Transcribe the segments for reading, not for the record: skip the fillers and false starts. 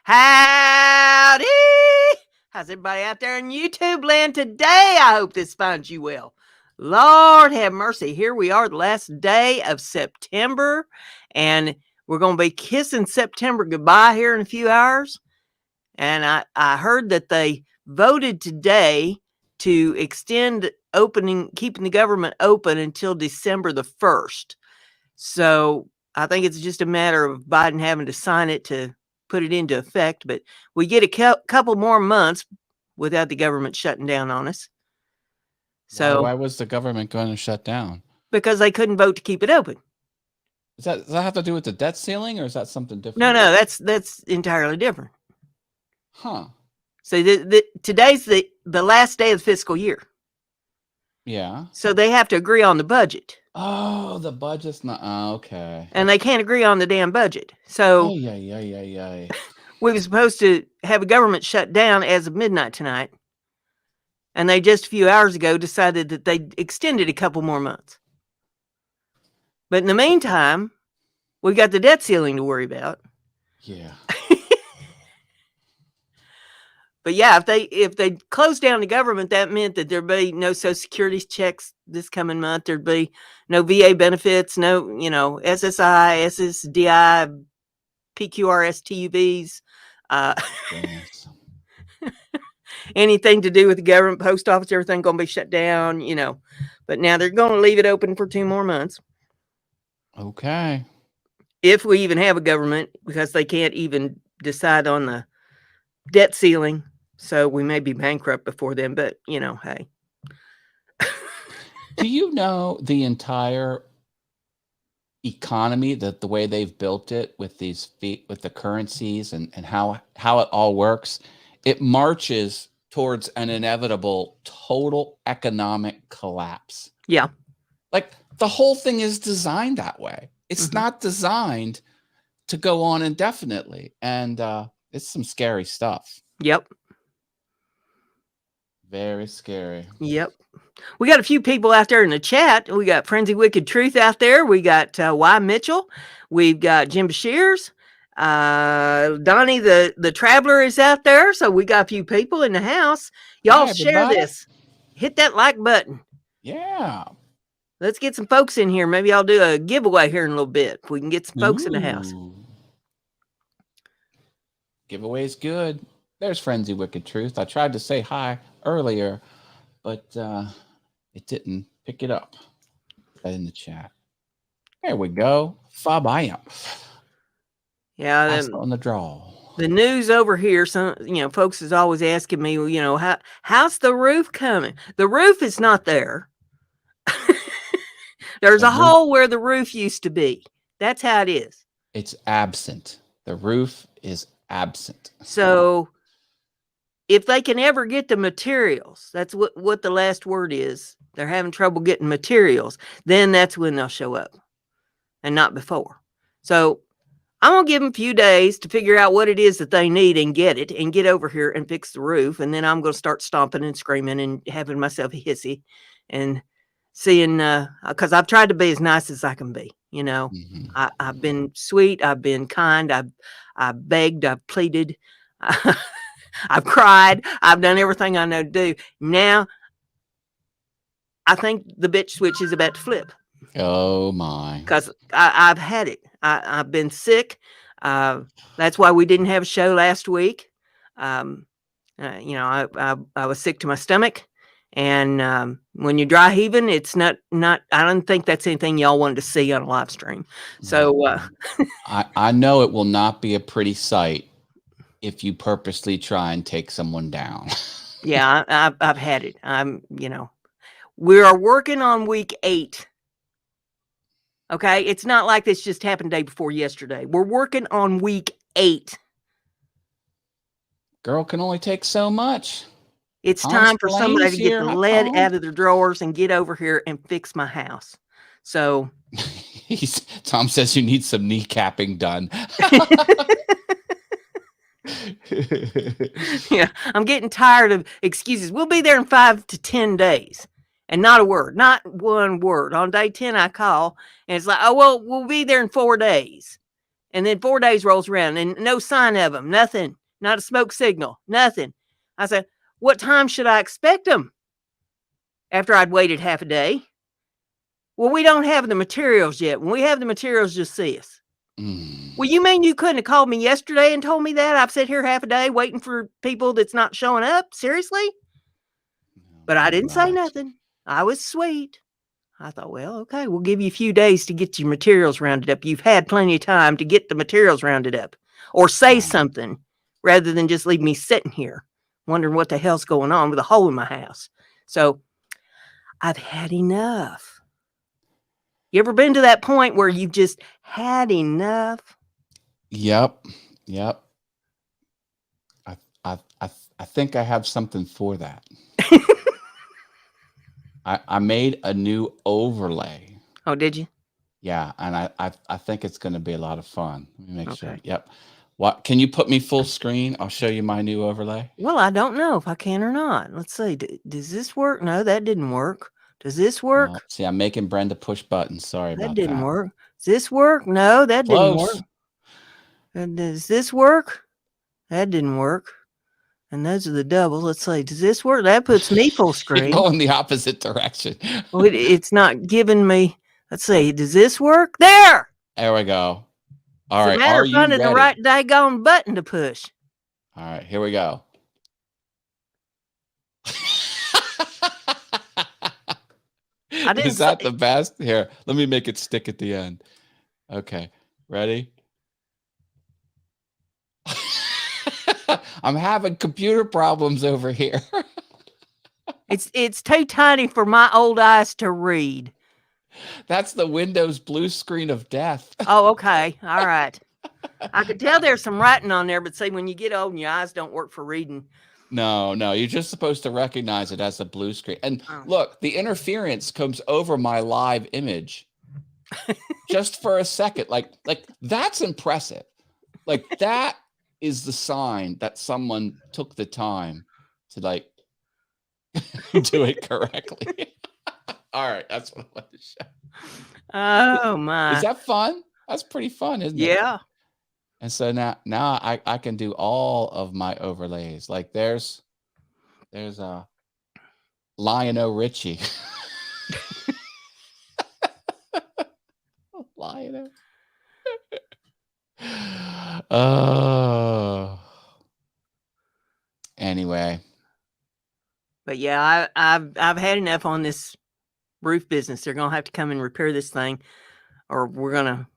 Howdy! How's everybody out there in YouTube land today? I hope this finds you well. Lord have mercy. Here we are, the last day of September, and we're going to be kissing September goodbye here in a few hours. And I heard that they voted today to extend keeping the government open until December the 1st. So I think it's just a matter of Biden having to sign it to put it into effect, but we get a couple more months without the government shutting down on us. So why was the government going to shut down? Because they couldn't vote to keep it open. Does that have to do with the debt ceiling, or is that something different? No, that's entirely different. Huh. So today's the last day of the fiscal year. Yeah. So they have to agree on the budget. Oh, the budget's not okay. And they can't agree on the damn budget. So yeah. We were supposed to have a government shut down as of midnight tonight. And they just a few hours ago decided that they extended a couple more months. But in the meantime, we got the debt ceiling to worry about. Yeah. But yeah, if they closed down the government, that meant that there'd be no Social Security checks this coming month. There'd be no VA benefits, no, SSI, SSDI, PQRS, TUVs, anything to do with the government, post office, everything going to be shut down, But now they're going to leave it open for 2 more months. Okay. If we even have a government, because they can't even decide on the debt ceiling. So we may be bankrupt before then, but hey. Do you know the entire economy, the way they've built it with with the currencies and how it all works? It marches towards an inevitable total economic collapse. Yeah. Like the whole thing is designed that way. It's not designed to go on indefinitely. And it's some scary stuff. Yep. Very scary. Yep. We got a few people out there in the chat. We got Frenzy Wicked Truth out there. We got Y. Mitchell. We've got Jim Bashirs. Donnie the Traveler is out there. So we got a few people in the house. Y'all share this. Hit that like button. Yeah. Let's get some folks in here. Maybe I'll do a giveaway here in a little bit. If we can get some folks in the house. Giveaway's good. There's Frenzy Wicked Truth. I tried to say hi earlier, but it didn't pick it up. Put that in the chat. There we go. Fabian. Yeah, on the draw. The news over here, some folks is always asking me, how's the roof coming? The roof is not there. There's a hole where the roof used to be. That's how it is. It's absent. The roof is absent. So if they can ever get the materials, that's what the last word is. They're having trouble getting materials. Then that's when they'll show up and not before. So I'm going to give them a few days to figure out what it is that they need and get it and get over here and fix the roof. And then I'm going to start stomping and screaming and having myself a hissy and seeing, because I've tried to be as nice as I can be. I've been sweet. I've been kind. I've begged. I've pleaded. I've cried. I've done everything I know to do. Now, I think the bitch switch is about to flip. Oh, my. Because I've had it. I've been sick. That's why we didn't have a show last week. I was sick to my stomach. And when you're dry heaving, it's not. I don't think that's anything y'all wanted to see on a live stream. So I know it will not be a pretty sight if you purposely try and take someone down. Yeah, I've had it. We are working on week 8. Okay, it's not like this just happened day before yesterday. We're working on week 8. Girl can only take so much. It's time for somebody to get the lead out of their drawers and get over here and fix my house. So Tom says you need some kneecapping done. Yeah, I'm getting tired of excuses. We'll be there in 5 to 10 days. And not a word, not one word. On day 10, I call and it's like, oh, well, we'll be there in 4 days. And then 4 days rolls around and no sign of them, nothing, not a smoke signal, nothing. I said, what time should I expect them? After I'd waited half a day. Well, we don't have the materials yet. When we have the materials, just see us. Well, you mean you couldn't have called me yesterday and told me that? I've sat here half a day waiting for people that's not showing up? Seriously? But I didn't say nothing. I was sweet. I thought, well, okay, we'll give you a few days to get your materials rounded up. You've had plenty of time to get the materials rounded up. Or say something rather than just leave me sitting here wondering what the hell's going on with a hole in my house. So I've had enough. You ever been to that point where you've just had enough? Yep. I think I have something for that. I made a new overlay. Oh, did you? Yeah, and I think it's going to be a lot of fun. Let me make sure. Yep. What? Can you put me full screen? I'll show you my new overlay. Well, I don't know if I can or not. Let's see. Does this work? No, that didn't work. Does this work? Oh, see, I'm making Brenda push buttons. Sorry about that. That didn't work. Does this work? No, that didn't work. And does this work? That didn't work. And those are the doubles. Let's see. Does this work? That puts me full screen. You're going the opposite direction. Well, it's not giving me. Let's see. Does this work? There we go. All right. Are you ready? The right daggone button to push. All right. Here we go. Is that the best? Here, let me make it stick at the end. Okay. Ready? I'm having computer problems over here. It's too tiny for my old eyes to read. That's the Windows blue screen of death. Oh, okay. All right. I could tell there's some writing on there, but see, when you get old and your eyes don't work for reading. No, you're just supposed to recognize it as a blue screen. And look, the interference comes over my live image just for a second. Like that's impressive. Like that is the sign that someone took the time to like do it correctly. All right, that's what I wanted to show. Oh my! Is that fun? That's pretty fun, isn't it? Yeah. And so now I can do all of my overlays. Like there's a Lionel Richie. Lionel. Oh. Anyway. But yeah, I've had enough on this roof business. They're gonna have to come and repair this thing, or we're gonna,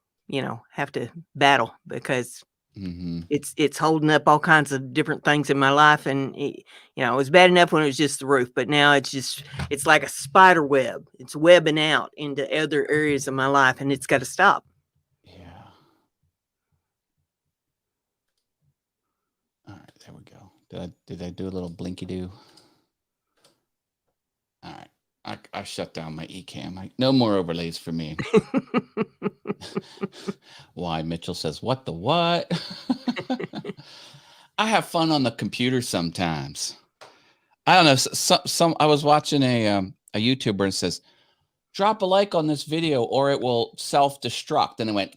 have to battle because it's holding up all kinds of different things in my life. And it was bad enough when it was just the roof, but now it's like a spider web. It's webbing out into other areas of my life, and it's got to stop. Yeah. All right, there we go. Did I do a little blinky do? All right. I shut down my eCam. No more overlays for me. Why? Mitchell says, what the what? I have fun on the computer sometimes. I don't know. I was watching a YouTuber and says, drop a like on this video or it will self-destruct. And it went,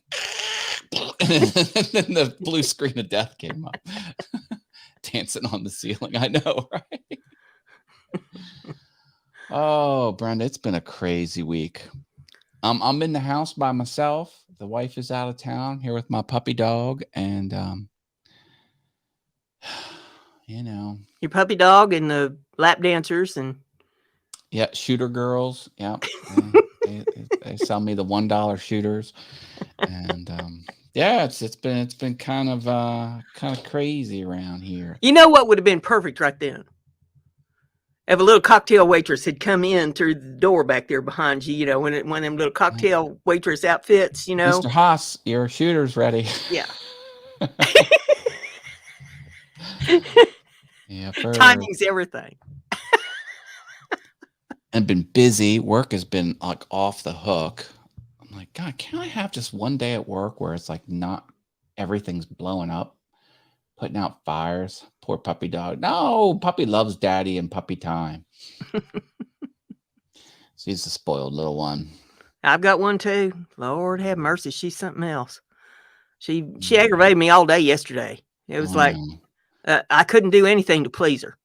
and then the blue screen of death came up. Dancing on the ceiling. I know, right? Oh, Brenda, it's been a crazy week. I'm in the house by myself. The wife is out of town here with my puppy dog, and your puppy dog and the lap dancers and shooter girls. Yeah, they sell me the $1 shooters, and it's been kind of crazy around here. You know what would have been perfect right then? If a little cocktail waitress had come in through the door back there behind you, one of them little cocktail waitress outfits, Mr. Haas, your shooter's ready. Yeah. Yeah. Timing's everything. And been busy. Work has been like off the hook. I'm like, God, can I have just one day at work where it's like not everything's blowing up? Putting out fires. Poor puppy dog. No, puppy loves daddy and puppy time. She's a spoiled little one. I've got one too. Lord have mercy. She's something else. She aggravated me all day yesterday. It was like I couldn't do anything to please her.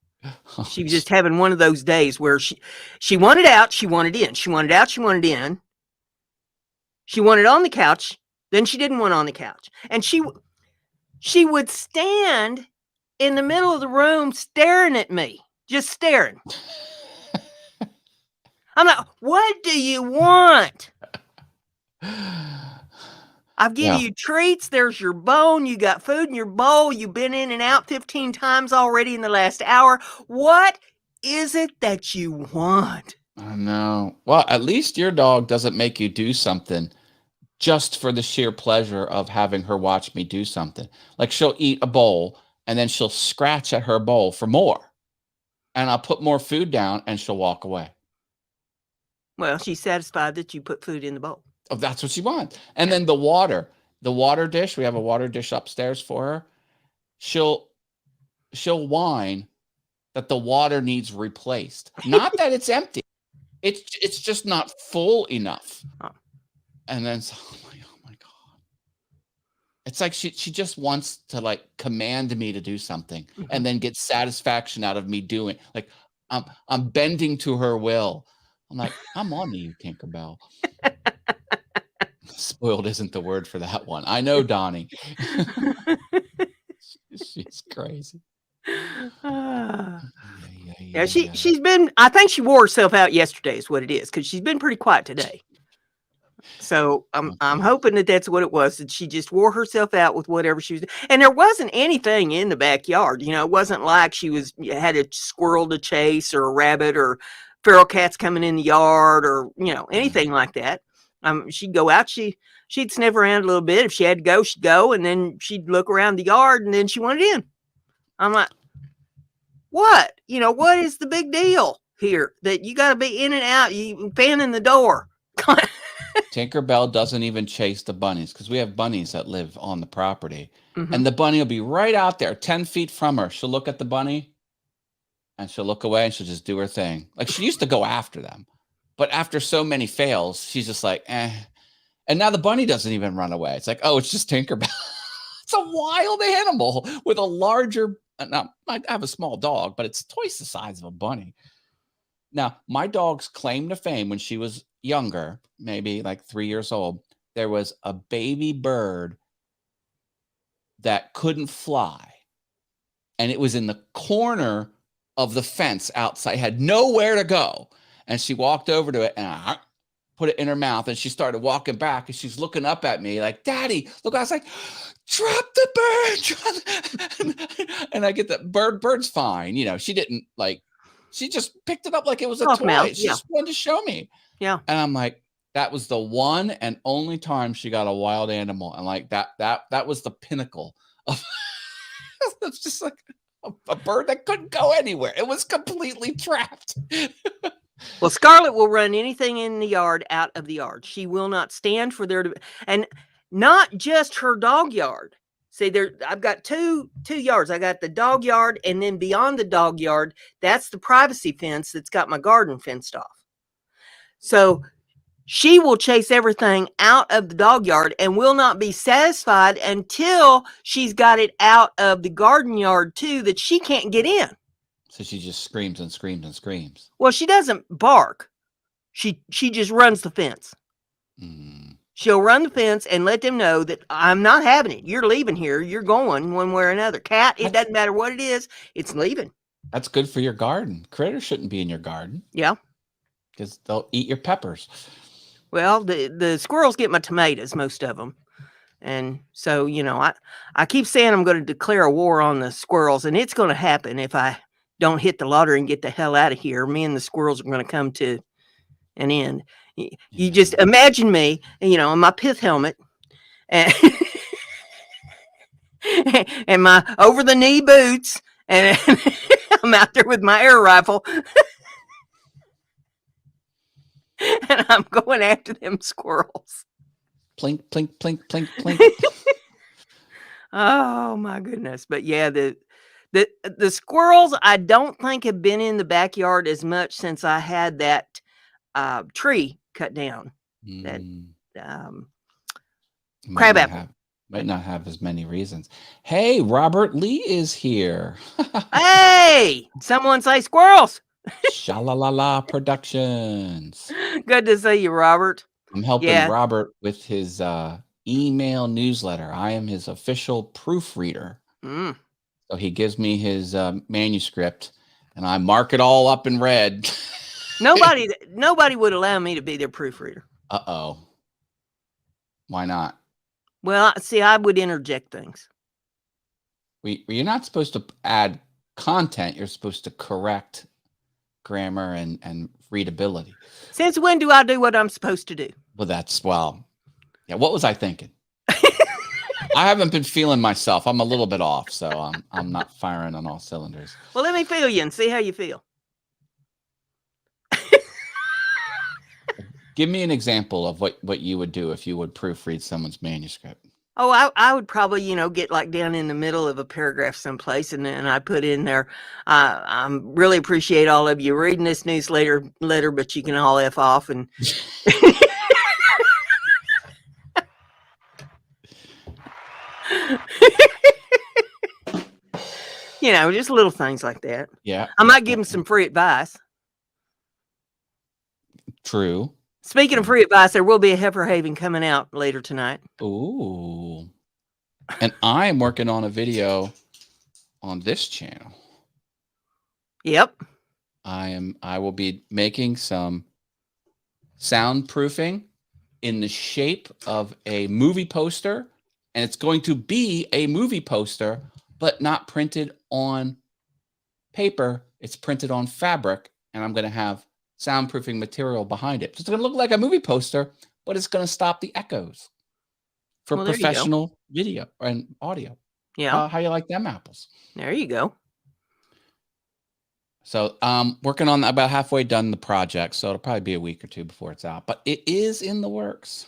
She was just having one of those days where she wanted out, she wanted in. She wanted out, she wanted in. She wanted on the couch, then she didn't want on the couch. And she would stand in the middle of the room staring at me, just staring. I'm like, what do you want? I've given you treats. There's your bone. You got food in your bowl. You've been in and out 15 times already in the last hour. What is it that you want? I know. Well, at least your dog doesn't make you do something just for the sheer pleasure of having her watch me do something. Like she'll eat a bowl and then she'll scratch at her bowl for more. And I'll put more food down and she'll walk away. Well, she's satisfied that you put food in the bowl. Oh, that's what she wants. And then the water dish, we have a water dish upstairs for her. She'll whine that the water needs replaced. Not that it's empty. It's just not full enough. Oh. And then oh my God. It's like she just wants to like command me to do something and then get satisfaction out of me doing. Like I'm bending to her will. I'm like, I'm on to you, Tinkerbell. Spoiled isn't the word for that one. I know, Donnie. She's crazy. Yeah, she's been, I think she wore herself out yesterday is what it is, because she's been pretty quiet today. So I'm hoping that that's what it was, that she just wore herself out with whatever she was doing. And there wasn't anything in the backyard. You know, it wasn't like she had a squirrel to chase or a rabbit or feral cats coming in the yard or, you know, anything like that. She'd go out, she'd sniff around a little bit. If she had to go, she'd go, and then she'd look around the yard, and then she wanted in. I'm like, what? You know, what is the big deal here that you got to be in and out, you fanning the door? Tinkerbell doesn't even chase the bunnies because we have bunnies that live on the property. And the bunny will be right out there 10 feet from her. She'll look at the bunny and she'll look away and she'll just do her thing. Like she used to go after them, but after so many fails, she's just like, eh. And now the bunny doesn't even run away. It's like, oh, it's just Tinkerbell. It's a wild animal with a larger, now I have a small dog, but it's twice the size of a bunny. Now, my dog's claim to fame when she was younger, maybe like 3 years old, there was a baby bird that couldn't fly. And it was in the corner of the fence outside. It had nowhere to go. And she walked over to it and I put it in her mouth. And she started walking back and she's looking up at me like, Daddy, look. I was like, drop the bird. And I get that bird's fine. You know, she didn't like, she just picked it up like it was a toy. Mouth, she just wanted to show me. Yeah. And I'm like, that was the one and only time she got a wild animal. And like that was the pinnacle of it's just like a bird that couldn't go anywhere. It was completely trapped. Well, Scarlett will run anything in the yard out of the yard. She will not stand for there to be, and not just her dog yard. See, I've got two yards. I got the dog yard, and then beyond the dog yard, that's the privacy fence that's got my garden fenced off. So she will chase everything out of the dog yard and will not be satisfied until she's got it out of the garden yard too, that she can't get in. So she just screams and screams and screams. Well, she doesn't bark. She just runs the fence. She'll run the fence and let them know that I'm not having it. You're leaving here. You're going one way or another. Cat, it doesn't matter what it is. It's leaving. That's good for your garden. Critters shouldn't be in your garden. Yeah. Because they'll eat your peppers. Well, the squirrels get my tomatoes, most of them. And so, you know, I keep saying I'm going to declare a war on the squirrels, and it's going to happen if I don't hit the lottery and get the hell out of here. Me and the squirrels are going to come to an end. You just imagine me, you know, in my pith helmet and, and my over-the-knee boots, and I'm out there with my air rifle. And I'm going after them squirrels. Plink, plink, plink, plink, plink. Oh my goodness. But yeah, the squirrels, I don't think have been in the backyard as much since I had that tree cut down. That crab apple. Might not have as many reasons. Hey, Robert Lee is here. Hey, someone say squirrels. Shalalala Productions. Good to see you, Robert. I'm helping Yeah. Robert with his email newsletter. I am his official proofreader. Mm. So he gives me his manuscript, and I mark it all up in red. Nobody would allow me to be their proofreader. Uh-oh. Why not? Well, see, I would interject things. You're not supposed to add content. You're supposed to correct grammar and readability. Since when do I do what I'm supposed to do? Well, yeah, what was I thinking? I haven't been feeling myself. I'm a little bit off, so I'm not firing on all cylinders. Well, let me feel you and see how you feel. Give me an example of what you would do if you would proofread someone's manuscript. Oh, I would probably, get like down in the middle of a paragraph someplace, and then I put in there, I really appreciate all of you reading this newsletter, but you can all F off. And just little things like that. Yeah. I might give them some free advice. True. Speaking of free advice, there will be a heifer having coming out later tonight. Ooh. And I am working on a video on this channel. Yep. I will be making some soundproofing in the shape of a movie poster, and it's going to be a movie poster, but not printed on paper. It's printed on fabric, and I'm going to have soundproofing material behind it. So it's going to look like a movie poster, but it's going to stop the echoes for professional video and audio. Yeah. How you like them apples? There you go. So working on about halfway done the project, so it'll probably be a week or two before it's out, but it is in the works.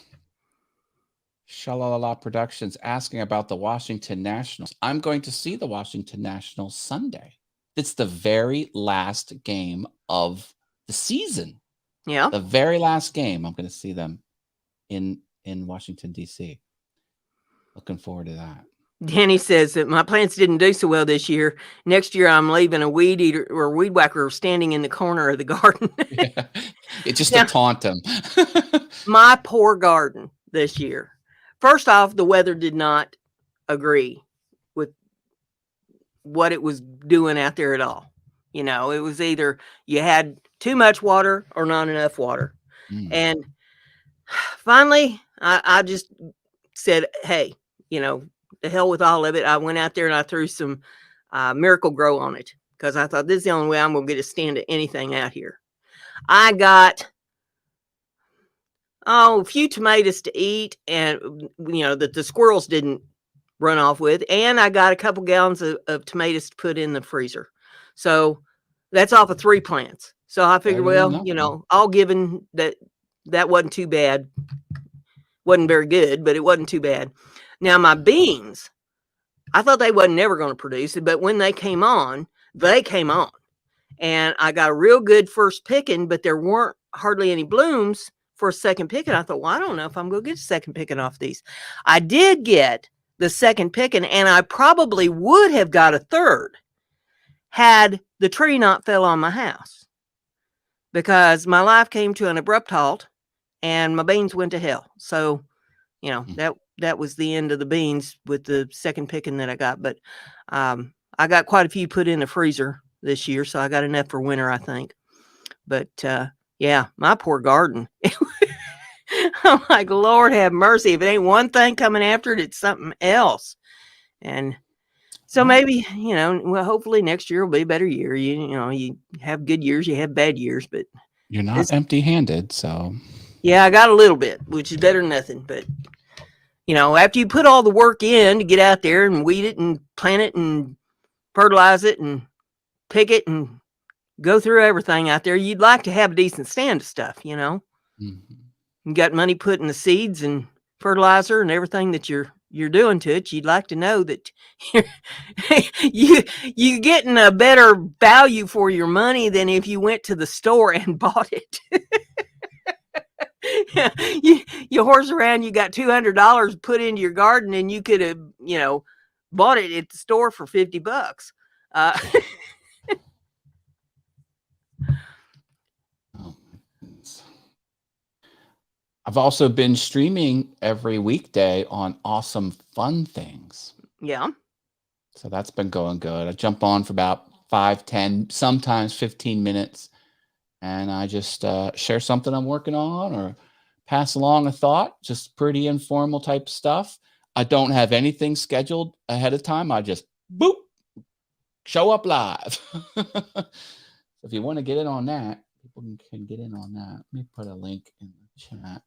Shalalala Productions asking about the Washington Nationals. I'm going to see the Washington Nationals Sunday. It's the very last game of the season. Yeah. The very last game. I'm going to see them in Washington, D.C. Looking forward to that. Danny says that my plants didn't do so well this year. Next year, I'm leaving a weed eater or weed whacker standing in the corner of the garden. Yeah. It's just to taunt him. My poor garden this year. First off, the weather did not agree with what it was doing out there at all. It was either you had too much water or not enough water. And finally, I just said, hey, the hell with all of it. I went out there and I threw some Miracle Grow on it because I thought this is the only way I'm going to get a stand at anything out here. I got a few tomatoes to eat, and that the squirrels didn't run off with, and I got a couple gallons of tomatoes to put in the freezer. So that's off of 3 plants. So I figured, all given that wasn't too bad. Wasn't very good, but it wasn't too bad. Now, my beans, I thought they wasn't never going to produce it, but when they came on. And I got a real good first picking, but there weren't hardly any blooms for a second picking. I thought, well, I don't know if I'm going to get a second picking off these. I did get the second picking, and I probably would have got a third had the tree not fell on my house, because my life came to an abrupt halt and my beans went to hell. So, that was the end of the beans with the second picking that I got. But I got quite a few put in the freezer this year, so I got enough for winter, I think. But my poor garden. I'm like, Lord have mercy. If it ain't one thing coming after it, it's something else. And so maybe, hopefully next year will be a better year. You have good years, you have bad years, but you're not empty-handed, so. Yeah, I got a little bit, which is better than nothing. But, after you put all the work in to get out there and weed it and plant it and fertilize it and pick it and go through everything out there, you'd like to have a decent stand of stuff, Mm-hmm. You got money put in the seeds and fertilizer and everything that you're doing to it. You'd like to know that you're getting a better value for your money than if you went to the store and bought it. you horse around, you got $200 put into your garden, and you could have, bought it at the store for $50. Oh, I've also been streaming every weekday on Awesome Fun Things. Yeah. So that's been going good. I jump on for about 5, 10, sometimes 15 minutes, and I just share something I'm working on or pass along a thought, just pretty informal type stuff. I don't have anything scheduled ahead of time. I just boop, show up live. If you want to get in on that, people can get in on that. Let me put a link in the chat.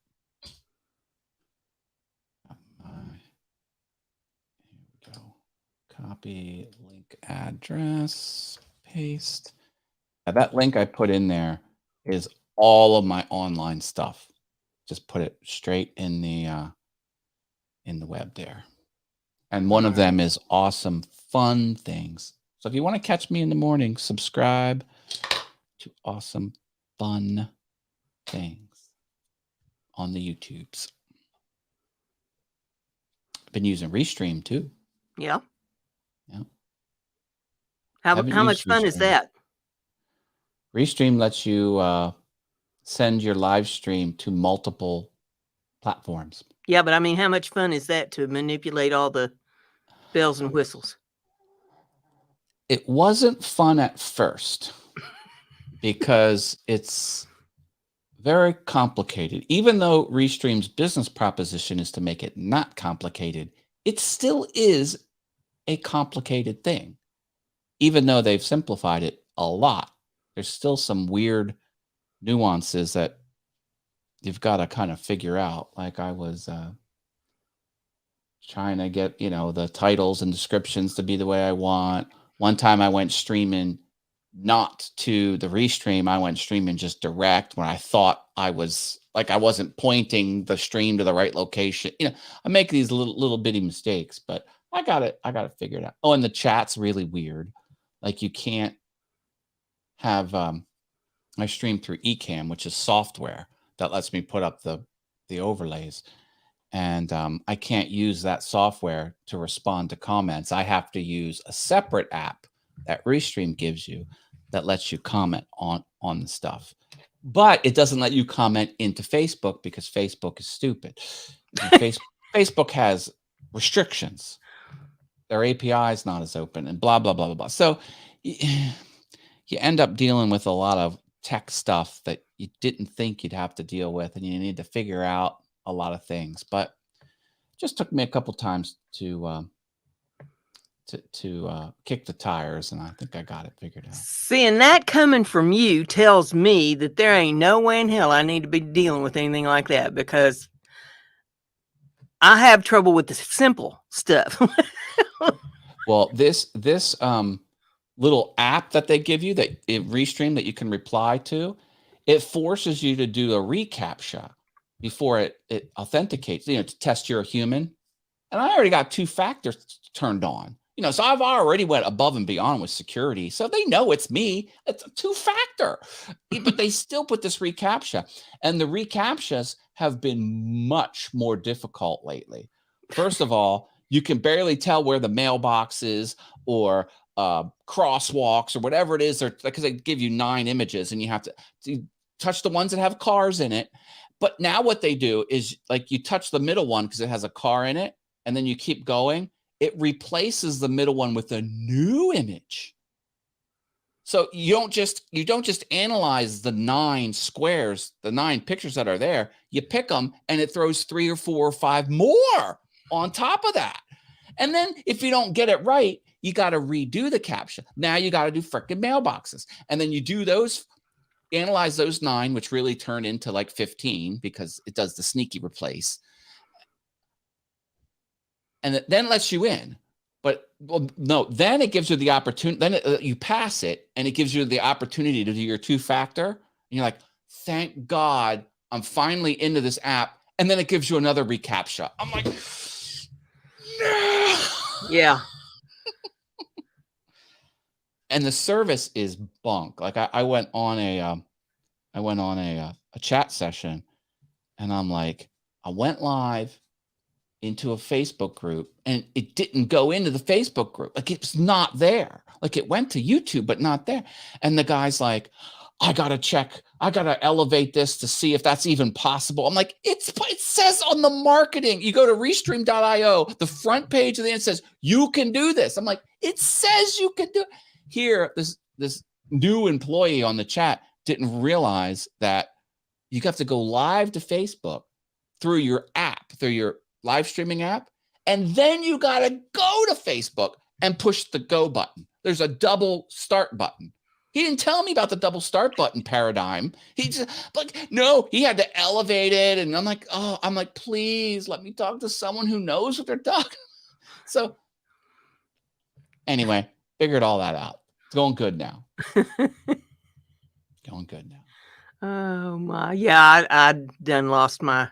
Here we go. Copy link address, paste. Now that link I put in there is all of my online stuff. Just put it straight in the web there. And one of them is Awesome Fun Things. So if you want to catch me in the morning, subscribe to Awesome Fun Things on the YouTubes. I've been using Restream too. Yeah. Yeah. How much fun is that? Restream lets you send your live stream to multiple platforms. Yeah, but I mean, how much fun is that to manipulate all the bells and whistles? It wasn't fun at first because it's very complicated. Even though Restream's business proposition is to make it not complicated, it still is a complicated thing. Even though they've simplified it a lot, there's still some weird nuances that you've got to kind of figure out. Like I was trying to get, the titles and descriptions to be the way I want. One time I went streaming not to the Restream. I went streaming just direct when I thought I wasn't pointing the stream to the right location. I make these little bitty mistakes, but I got it figured out. Oh, and the chat's really weird. Like you can't have I stream through Ecamm, which is software that lets me put up the overlays. And I can't use that software to respond to comments. I have to use a separate app that Restream gives you that lets you comment on the stuff. But it doesn't let you comment into Facebook because Facebook is stupid. Facebook has restrictions. Their API is not as open and blah, blah, blah, blah, blah. So you end up dealing with a lot of tech stuff that you didn't think you'd have to deal with, and you need to figure out a lot of things. But it just took me a couple times to kick the tires, and I think I got it figured out. Seeing that coming from you tells me that there ain't no way in hell I need to be dealing with anything like that, because I have trouble with the simple stuff. Well, this little app that they give you, that Restream, that you can reply to, it forces you to do a reCAPTCHA before it authenticates, to test you're a human. And I already got 2 factors turned on, so I've already went above and beyond with security. So they know it's me. It's a 2-factor, but they still put this reCAPTCHA, and the reCAPTCHAs have been much more difficult lately. First of all, you can barely tell where the mailbox is, or crosswalks, or whatever it is, because they give you 9 images and you have to touch the ones that have cars in it. But now what they do is, like, you touch the middle one because it has a car in it, and then you keep going. It replaces the middle one with a new image. So you don't just analyze the 9 squares, the 9 pictures that are there. You pick them, and it throws 3 or 4 or 5 more on top of that. And then if you don't get it right, you got to redo the caption. Now you got to do freaking mailboxes. And then you do those, analyze those 9, which really turn into like 15 because it does the sneaky replace. And it then lets you in. But no, then it gives you the opportunity. Then you pass it, and it gives you the opportunity to do your 2-factor. And you're like, thank God I'm finally into this app. And then it gives you another reCAPTCHA. I'm like, no. Yeah. And the service is bunk. Like I went on a chat session, And I'm like, I went live into a Facebook group and it didn't go into the Facebook group. Like it's not there. Like it went to YouTube, but not there. And the guy's like, I got to check. I got to elevate this to see if that's even possible. I'm like, it says on the marketing, you go to restream.io, the front page of the end says, you can do this. I'm like, it says you can do it. Here, this new employee on the chat didn't realize that you have to go live to Facebook through your app, through your live streaming app. And then you got to go to Facebook and push the go button. There's a double start button. He didn't tell me about the double start button paradigm. He just like, no, he had to elevate it. And I'm like, please let me talk to someone who knows what they're talking. So anyway, figured all that out. It's going good now. Going good now. Oh my, yeah, I done lost my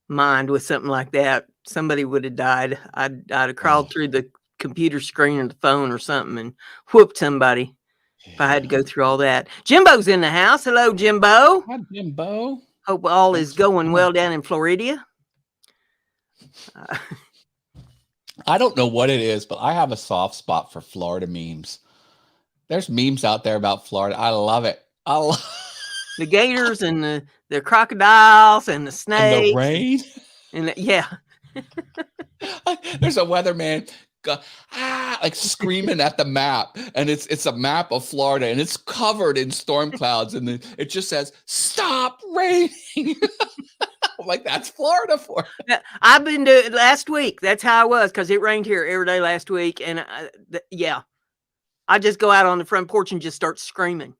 mind with something like that. Somebody would have died. I'd have crawled through the computer screen or the phone or something and whooped somebody if I had to go through all that. Jimbo's in the house. Hello, Jimbo. Hi, Jimbo. Hope all is going well down in Florida. I don't know what it is, but I have a soft spot for Florida memes. There's memes out there about Florida. I love it. The gators and the crocodiles and the snakes. And the rain. And yeah. There's a weatherman like screaming at the map. And it's a map of Florida. And it's covered in storm clouds. And it just says, stop raining. I'm like, that's Florida for you. I've been to last week. That's how I was, because it rained here every day last week. And yeah, I just go out on the front porch and just start screaming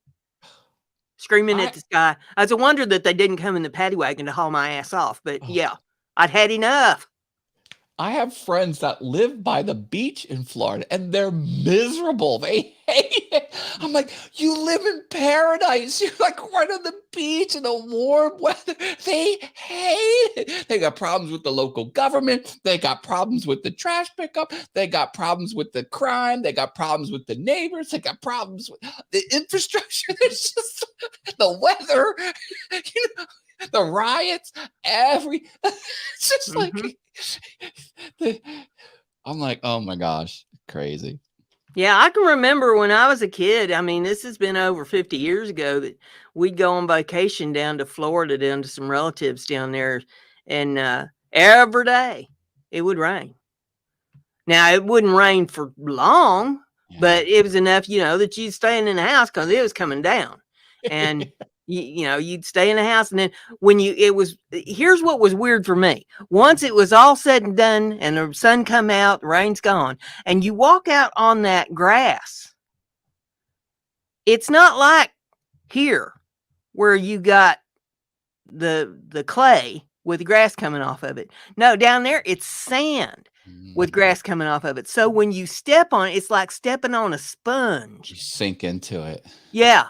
at the sky. It's a wonder that they didn't come in the paddy wagon to haul my ass off. But yeah, I'd had enough. I have friends that live by the beach in Florida and they're miserable. They hate it. I'm like, you live in paradise. You're like right on the beach in the warm weather. They hate it. They got problems with the local government. They got problems with the trash pickup. They got problems with the crime. They got problems with the neighbors. They got problems with the infrastructure. It's just the weather, the riots, it's just like, I'm like, oh my gosh, crazy. Yeah, I can remember when I was a kid. I mean, this has been over 50 years ago that we'd go on vacation down to Florida, down to some relatives down there. And every day it would rain. Now, it wouldn't rain for long, but it was enough, that you'd staying in the house because it was coming down. And you'd stay in the house. And then here's what was weird for me. Once it was all said and done and the sun come out, the rain's gone, and you walk out on that grass, it's not like here where you got the clay with the grass coming off of it. No, down there it's sand with grass coming off of it. So when you step on it, it's like stepping on a sponge. You sink into it. Yeah.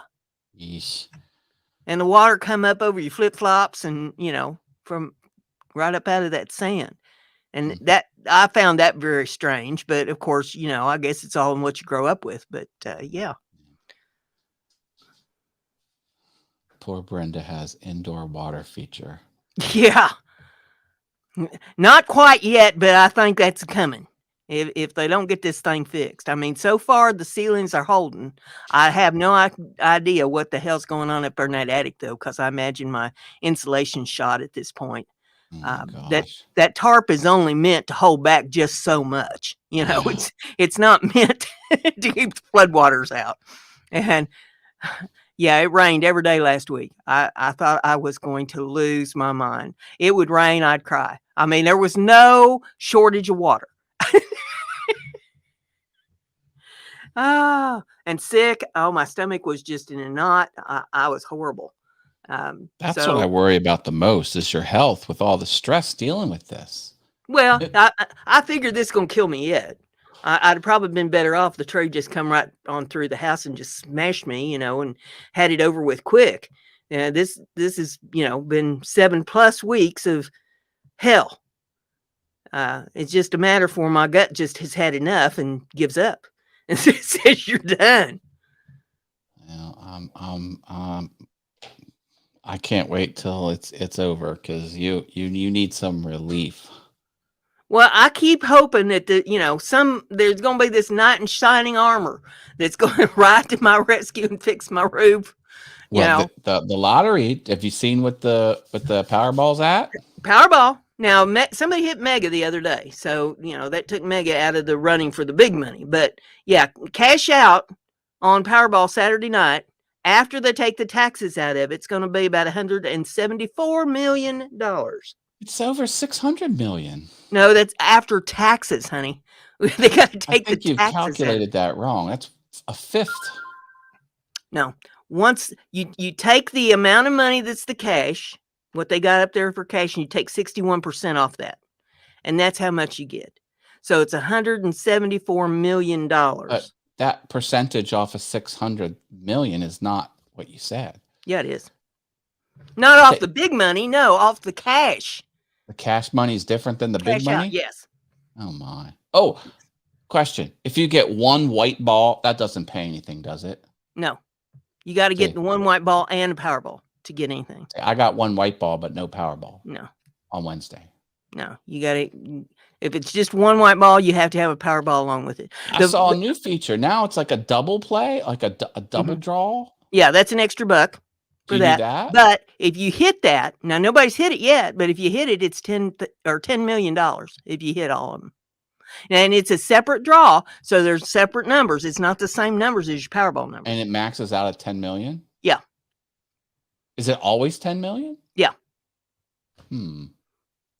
Yeesh. And the water come up over your flip-flops and, from right up out of that sand. And that, I found that very strange. But, of course, I guess it's all in what you grow up with. But, yeah. Poor Brenda has indoor water feature. Yeah. Not quite yet, but I think that's coming. If they don't get this thing fixed. I mean, so far the ceilings are holding. I have no idea what the hell's going on up there in that attic, though, because I imagine my insulation's shot at this point. That tarp is only meant to hold back just so much. It's not meant to keep the floodwaters out. And yeah, it rained every day last week. I thought I was going to lose my mind. It would rain, I'd cry. I mean, there was no shortage of water. And sick. Oh, my stomach was just in a knot. I was horrible. That's what I worry about the most is your health with all the stress dealing with this. Well, I figured this is going to kill me yet. I'd have probably been better off if the tree just come right on through the house and just smashed me, and had it over with quick. This has, been 7+ weeks of hell. It's just a matter for my gut just has had enough and gives up and says you're done. Well, I can't wait till it's over because you need some relief. Well, I keep hoping that there's going to be this knight in shining armor that's going to ride to my rescue and fix my roof. Well, the lottery. Have you seen what the Powerball's at? Powerball. Now, somebody hit Mega the other day, so that took Mega out of the running for the big money. But yeah, cash out on Powerball Saturday night after they take the taxes out of it. It's going to be about $174 million. It's over 600 million. No, that's after taxes, honey. They got to take the taxes. You've calculated that wrong. That's a fifth. No, once you take the amount of money that's the cash, what they got up there for cash, and you take 61% off that, and that's how much you get. So it's $174 million. That percentage off of 600 million is not what you said. Yeah, it is. Not off the big money. No, off the cash. The cash money is different than the big money? Yes. Oh, my. Oh, question. If you get one white ball, that doesn't pay anything, does it? No. You got to get the one white ball and a Powerball to get anything. I got one white ball, but no Powerball. No. On Wednesday. No. You got to... If it's just one white ball, you have to have a Powerball along with it. I saw a new feature. Now it's like a double play, like a double draw. Yeah, that's an extra buck for that. Do that. But if you hit that, now nobody's hit it yet, but if you hit it, it's $10 million if you hit all of them. And it's a separate draw, so there's separate numbers. It's not the same numbers as your Powerball number. And it maxes out at 10 million? Yeah. Is it always 10 million? Yeah.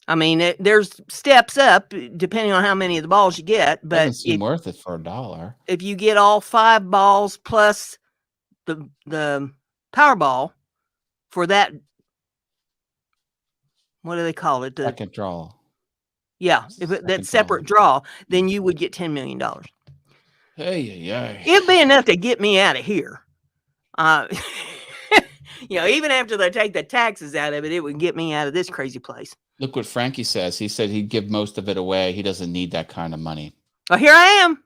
I mean, there's steps up depending on how many of the balls you get, but doesn't seem worth it for $1. If you get all 5 balls plus the Powerball for that, what do they call it? Second draw. Yeah, if that separate draw, then you would get $10 million. Hey. It'd be enough to get me out of here. Even after they take the taxes out of it, it would get me out of this crazy place. Look what Frankie says. He said he'd give most of it away. He doesn't need that kind of money. Well, here I am.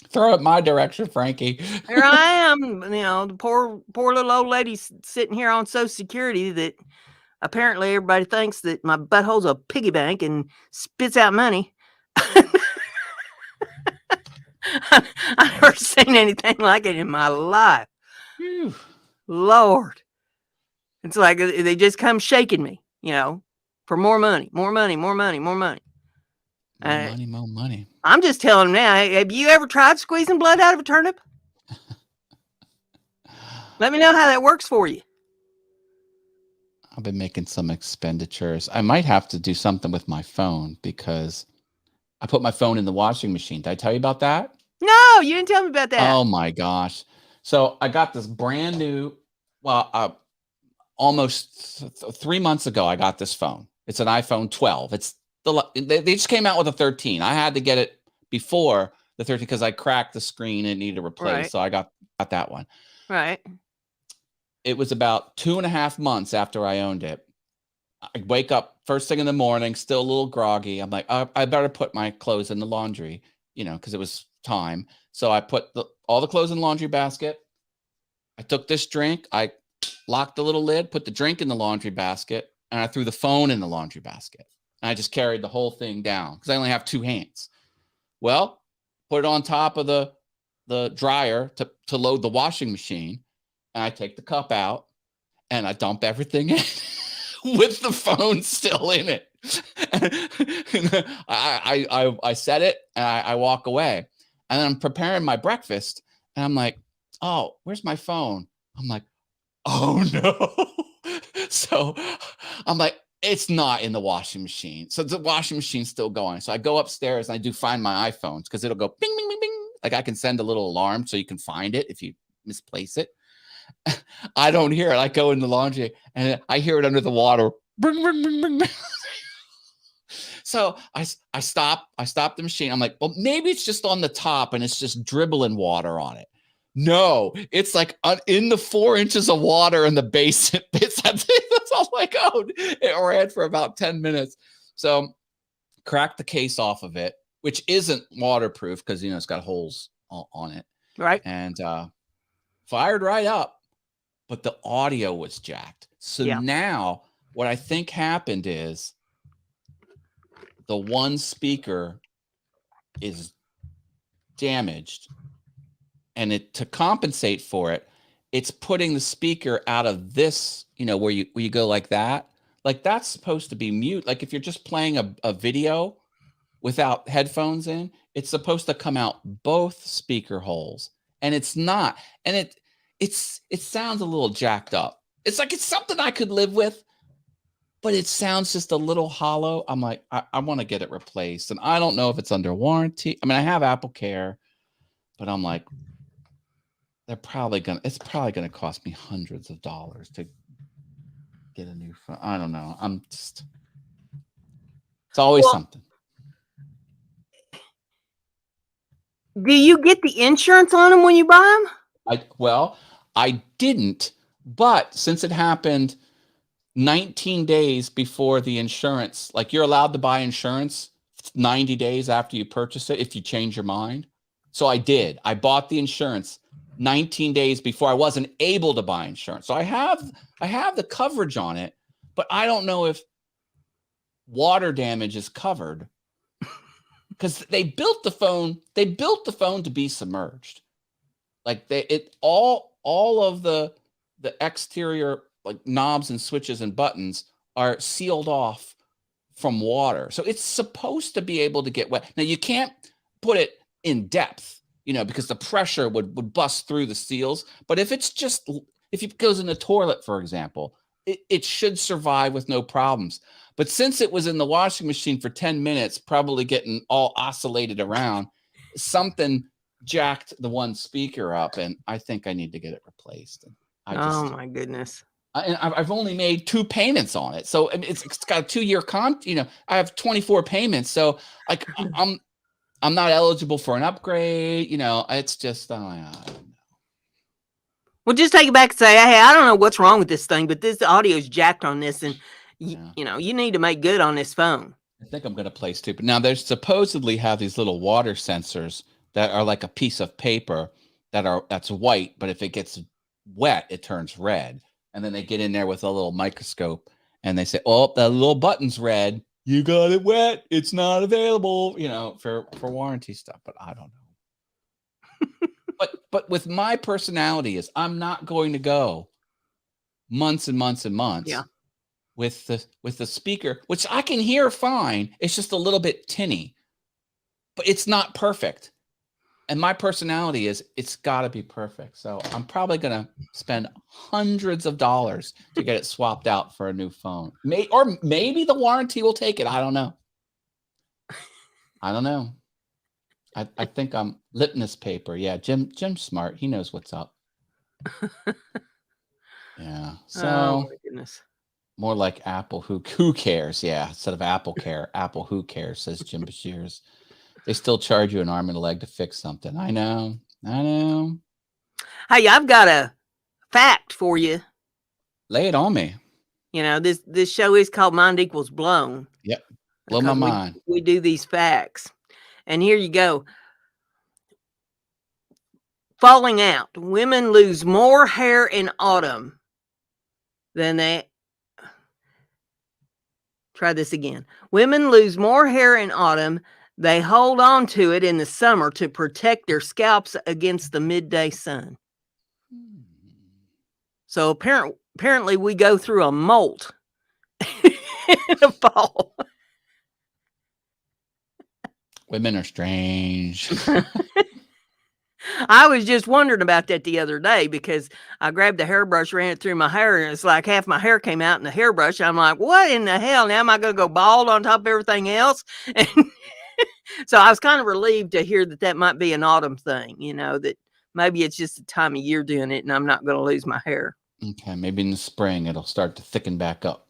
Throw it my direction, Frankie. Here I am. The poor little old lady sitting here on Social Security that apparently everybody thinks that my butthole's a piggy bank and spits out money. I've never seen anything like it in my life. Whew. Lord. It's like they just come shaking me, for more money, more money, more money, more money. More money. I'm just telling them now, have you ever tried squeezing blood out of a turnip? Let me know how that works for you. I've been making some expenditures. I might have to do something with my phone because I put my phone in the washing machine. Did I tell you about that? No, you didn't tell me about that. Oh, my gosh. So I got this brand new, almost 3 months ago, I got this phone. It's an iPhone 12. They just came out with a 13. I had to get it before the 13 because I cracked the screen and needed to replace. Right. So I got that one. Right. It was about 2.5 months after I owned it. I wake up first thing in the morning, still a little groggy. I'm like, I better put my clothes in the laundry, because it was time. So I put all the clothes in the laundry basket. I took this drink. I locked the little lid, put the drink in the laundry basket, and I threw the phone in the laundry basket. And I just carried the whole thing down because I only have 2 hands. Well, put it on top of the dryer to load the washing machine. And I take the cup out and I dump everything in with the phone still in it. I set it and I walk away. And then I'm preparing my breakfast and I'm like, oh, where's my phone? I'm like, oh no. So I'm like, it's not in the washing machine. So the washing machine's still going. So I go upstairs and I do find my iPhones because it'll go bing, bing, bing, bing. Like I can send a little alarm so you can find it if you misplace it. I don't hear it. I go in the laundry and I hear it under the water. Bing, bing, bing, bing. So I stop the machine. I'm like, well, maybe it's just on the top and it's just dribbling water on it. No, it's like in the 4 inches of water in the basin. That's all I owed. It ran for about 10 minutes. So cracked the case off of it, which isn't waterproof because, it's got holes on it. Right. And fired right up. but the audio was jacked. So Yeah. now what I think happened is the one speaker is damaged, and to compensate for it, it's putting the speaker out of this, where you go like that. Like that's supposed to be mute. Like if you're just playing a video without headphones in, it's supposed to come out both speaker holes, and it's not. And it sounds a little jacked up. It's like it's something I could live with, but it sounds just a little hollow. I'm like, I want to get it replaced, and I don't know if it's under warranty. I mean, I have Apple Care, but I'm like, it's probably gonna cost me hundreds of dollars to get a new phone. I don't know. It's always something. Do you get the insurance on them when you buy them? I didn't, but since it happened 19 days before the insurance, like you're allowed to buy insurance 90 days after you purchase it if you change your mind. So I did. I bought the insurance 19 days before I wasn't able to buy insurance. So I have the coverage on it, but I don't know if water damage is covered because they built the phone to be submerged. Like all of the exterior like knobs and switches and buttons are sealed off from water. So it's supposed to be able to get wet. Now you can't put it in depth, because the pressure would bust through the seals. But if it goes in the toilet, for example, it should survive with no problems. But since it was in the washing machine for 10 minutes, probably getting all oscillated around, something jacked the one speaker up, and I think I need to get it replaced. And Oh my goodness. And I've only made 2 payments on it. So it's got a 2-year I have 24 payments. So like I'm not eligible for an upgrade. It's just, I don't know. Well, just take it back and say, hey, I don't know what's wrong with this thing, but this audio is jacked on this, and you need to make good on this phone. I think I'm going to play stupid. Now, they supposedly have these little water sensors that are like a piece of paper that's white, but if it gets wet, it turns red. And then they get in there with a little microscope and they say, oh, that little button's red. You got it wet. It's not available, for warranty stuff. But I don't know. but with my personality is I'm not going to go months and months and months with the speaker, which I can hear fine. It's just a little bit tinny, but it's not perfect. And my personality is it's got to be perfect. So I'm probably going to spend hundreds of dollars to get it swapped out for a new phone. Or maybe the warranty will take it. I don't know. I think I'm litmus paper. Yeah, Jim's smart. He knows what's up. Yeah. So oh my goodness. More like Apple who cares? Yeah, instead of Apple Care, Apple who cares, says Jim Bashirs. They still charge you an arm and a leg to fix something. I know. Hey, I've got a fact for you. Lay it on me. This show is called Mind Equals Blown. Yep. Blow my mind. We do these facts. And here you go. Falling out. Women lose more hair in autumn than they... Try this again. Women lose more hair in autumn. They hold on to it in the summer to protect their scalps against the midday sun. So apparently we go through a molt in the fall. Women are strange. I was just wondering about that the other day because I grabbed the hairbrush, ran it through my hair, and it's like half my hair came out in the hairbrush. I'm like, what in the hell? Now am I going to go bald on top of everything else? And so I was kind of relieved to hear that might be an autumn thing, that maybe it's just the time of year doing it and I'm not going to lose my hair. Okay, maybe in the spring it'll start to thicken back up.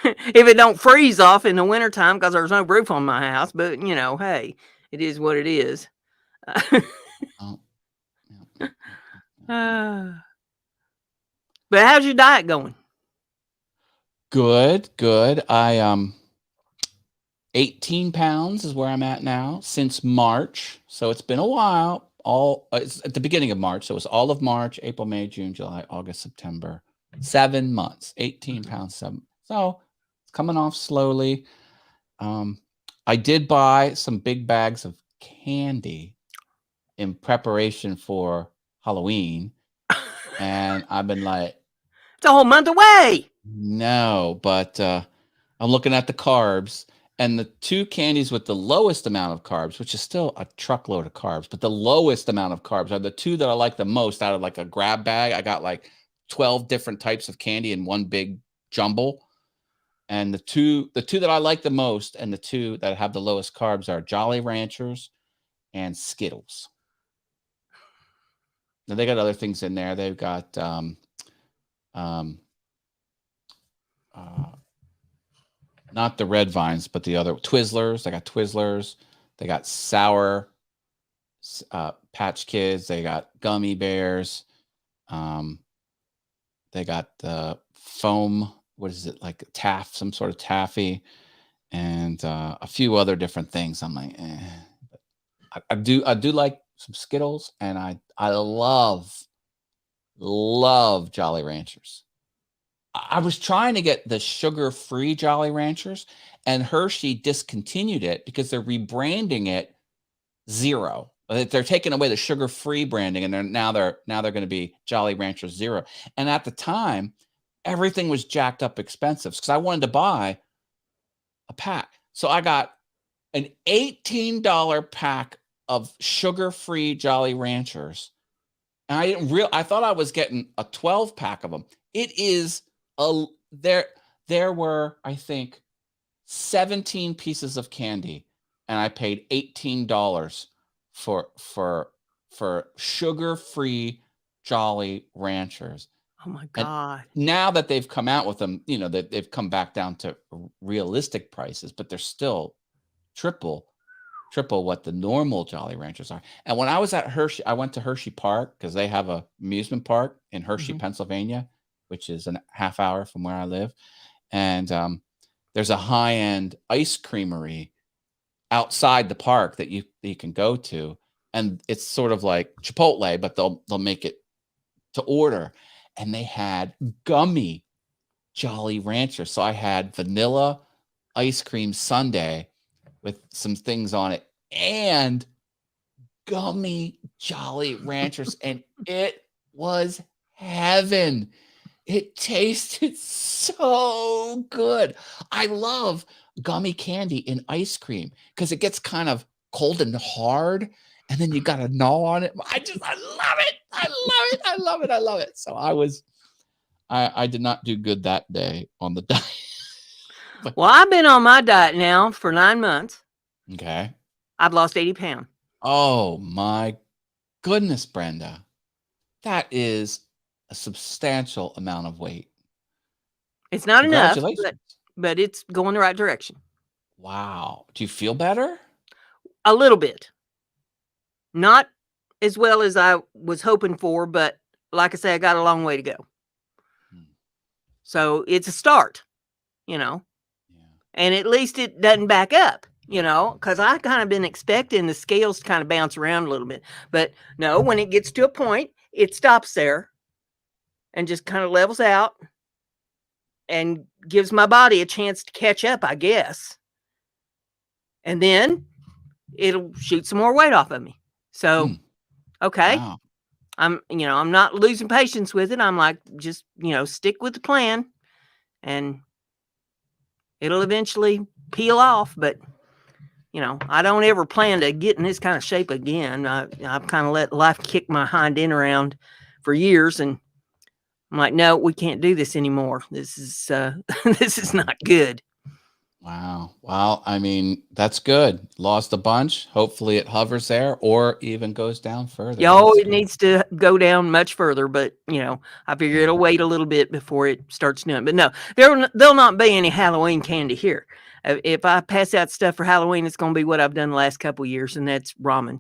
If it don't freeze off in the wintertime because there's no roof on my house, but hey, it is what it is. But how's your diet going? Good. I 18 pounds is where I'm at now since March. So it's been a while, it's at the beginning of March. So it was all of March, April, May, June, July, August, September. 7 months, 18 pounds, 7. So it's coming off slowly. I did buy some big bags of candy in preparation for Halloween. And I've been like, it's a whole month away. no, but I'm looking at the carbs, and the 2 candies with the lowest amount of carbs, which is still a truckload of carbs, but the lowest amount of carbs are the 2 that I like the most out of like a grab bag. I got like 12 different types of candy in one big jumble. And the two that I like the most and the 2 that have the lowest carbs are Jolly Ranchers and Skittles. Now they got other things in there. They've got not the red vines, but the other Twizzlers. They got Twizzlers. They got Sour Patch Kids. They got Gummy Bears. They got the foam. What is it, like some sort of taffy, and a few other different things. I'm like, I do like some Skittles, and I love Jolly Ranchers. I was trying to get the sugar-free Jolly Ranchers, and Hershey discontinued it because they're rebranding it Zero. They're taking away the sugar-free branding, and they're going to be Jolly Ranchers Zero. And at the time, everything was jacked up expensive because I wanted to buy a pack. So I got an $18 pack of sugar-free Jolly Ranchers, and I thought I was getting a 12 pack of them. It is there were, I think, 17 pieces of candy, and I paid $18 for sugar-free Jolly Ranchers. Oh my God. And now that they've come out with them, that they've come back down to realistic prices, but they're still triple what the normal Jolly Ranchers are. And when I was at Hershey, I went to Hershey Park because they have a amusement park in Hershey, Pennsylvania, which is a half hour from where I live. And there's a high-end ice creamery outside the park that you can go to. And it's sort of like Chipotle, but they'll make it to order. And they had gummy Jolly Ranchers. So I had vanilla ice cream sundae with some things on it and gummy Jolly Ranchers. And it was heaven. It tasted so good. I love gummy candy in ice cream because it gets kind of cold and hard, and then you got to gnaw on it. I love it. I love it. So I did not do good that day on the diet. Well, I've been on my diet now for 9 months. Okay. I've lost 80 pounds. Oh my goodness, Brenda. That is a substantial amount of weight. It's not enough, Congratulations. but it's going the right direction. Wow. Do you feel better? A little bit. Not as well as I was hoping for, but like I say, I got a long way to go. So it's a start, Yeah. And at least it doesn't back up, because I kind of been expecting the scales to kind of bounce around a little bit. But no, when it gets to a point, it stops there and just kind of levels out and gives my body a chance to catch up, I guess. And then it'll shoot some more weight off of me. So, okay. Wow. I'm not losing patience with it. I'm like, just, stick with the plan and it'll eventually peel off. But, I don't ever plan to get in this kind of shape again. I've kind of let life kick my hind end around for years, and I'm like, no, we can't do this anymore. This is this is not good. Wow. Well, I mean, that's good. Lost a bunch. Hopefully it hovers there or even goes down further. It needs to go down much further, but I figure it'll wait a little bit before it starts doing. But no, there'll not be any Halloween candy here. If I pass out stuff for Halloween, it's going to be what I've done the last couple of years, and that's ramen.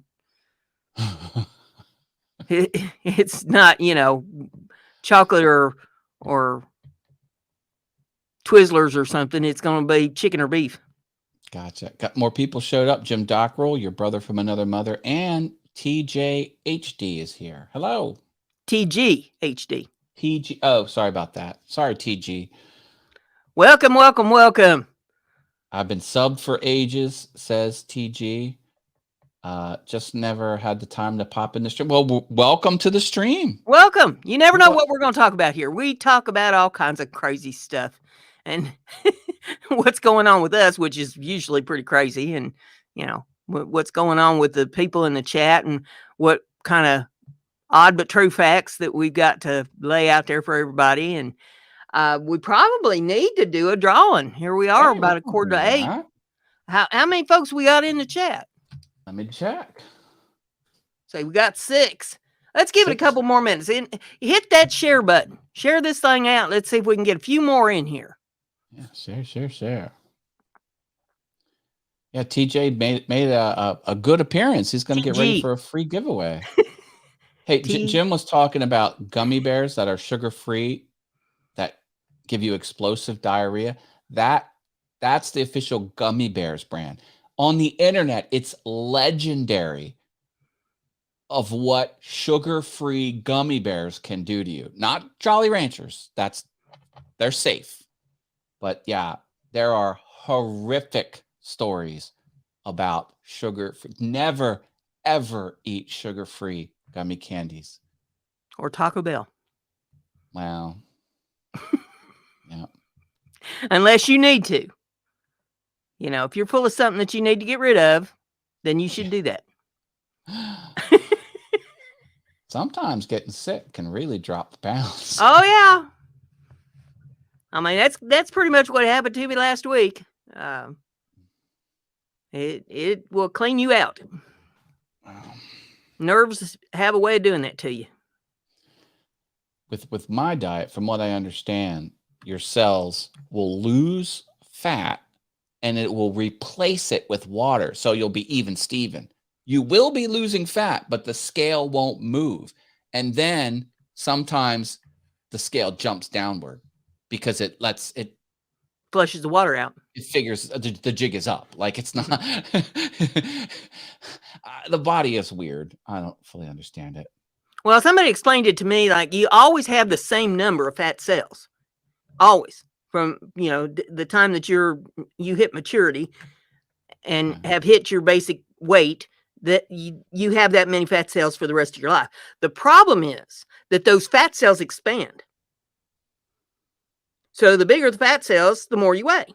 It's not, chocolate or Twizzlers or something. It's going to be chicken or beef. Gotcha. Got more people showed up. Jim Dockrell, your brother from another mother, and TJ HD is here. Hello. TG HD. TG. Oh, sorry about that. Sorry, TG. Welcome, welcome, welcome. I've been subbed for ages, says TG. Just never had the time to pop in the stream. Well, welcome to the stream. Welcome. You never know what we're going to talk about here. We talk about all kinds of crazy stuff and what's going on with us, which is usually pretty crazy. And, you know, what's going on with the people in the chat and what kind of odd but true facts that we've got to lay out there for everybody. And we probably need to do a drawing. Here we are, about a quarter to 8. How many folks we got in the chat? Let me check. So we got 6. Let's give it a couple more minutes. And hit that share button. Share this thing out. Let's see if we can get a few more in here. Yeah, share. Yeah, TJ made a good appearance. He's going to get ready for a free giveaway. Hey, Jim was talking about gummy bears that are sugar-free that give you explosive diarrhea. That's the official Gummy Bears brand. On the internet, it's legendary of what sugar-free gummy bears can do to you. Not Jolly Ranchers. They're safe. But yeah, there are horrific stories about sugar-free. Never, ever eat sugar-free gummy candies. Or Taco Bell. Wow. Yeah. Unless you need to. You know, if you're full of something that you need to get rid of, then you should do that. Sometimes getting sick can really drop the pounds. Oh yeah. I mean, that's pretty much what happened to me last week. It will clean you out. Wow. Nerves have a way of doing that to you. With my diet, from what I understand, your cells will lose fat and it will replace it with water. So you'll be even Steven. You will be losing fat, but the scale won't move. And then sometimes the scale jumps downward because it flushes the water out. It figures the jig is up. Like it's not. The body is weird. I don't fully understand it. Well, somebody explained it to me like you always have the same number of fat cells. Always. From, you know, the time that you hit maturity and have hit your basic weight, that you have that many fat cells for the rest of your life. The problem is that those fat cells expand. So the bigger the fat cells, the more you weigh.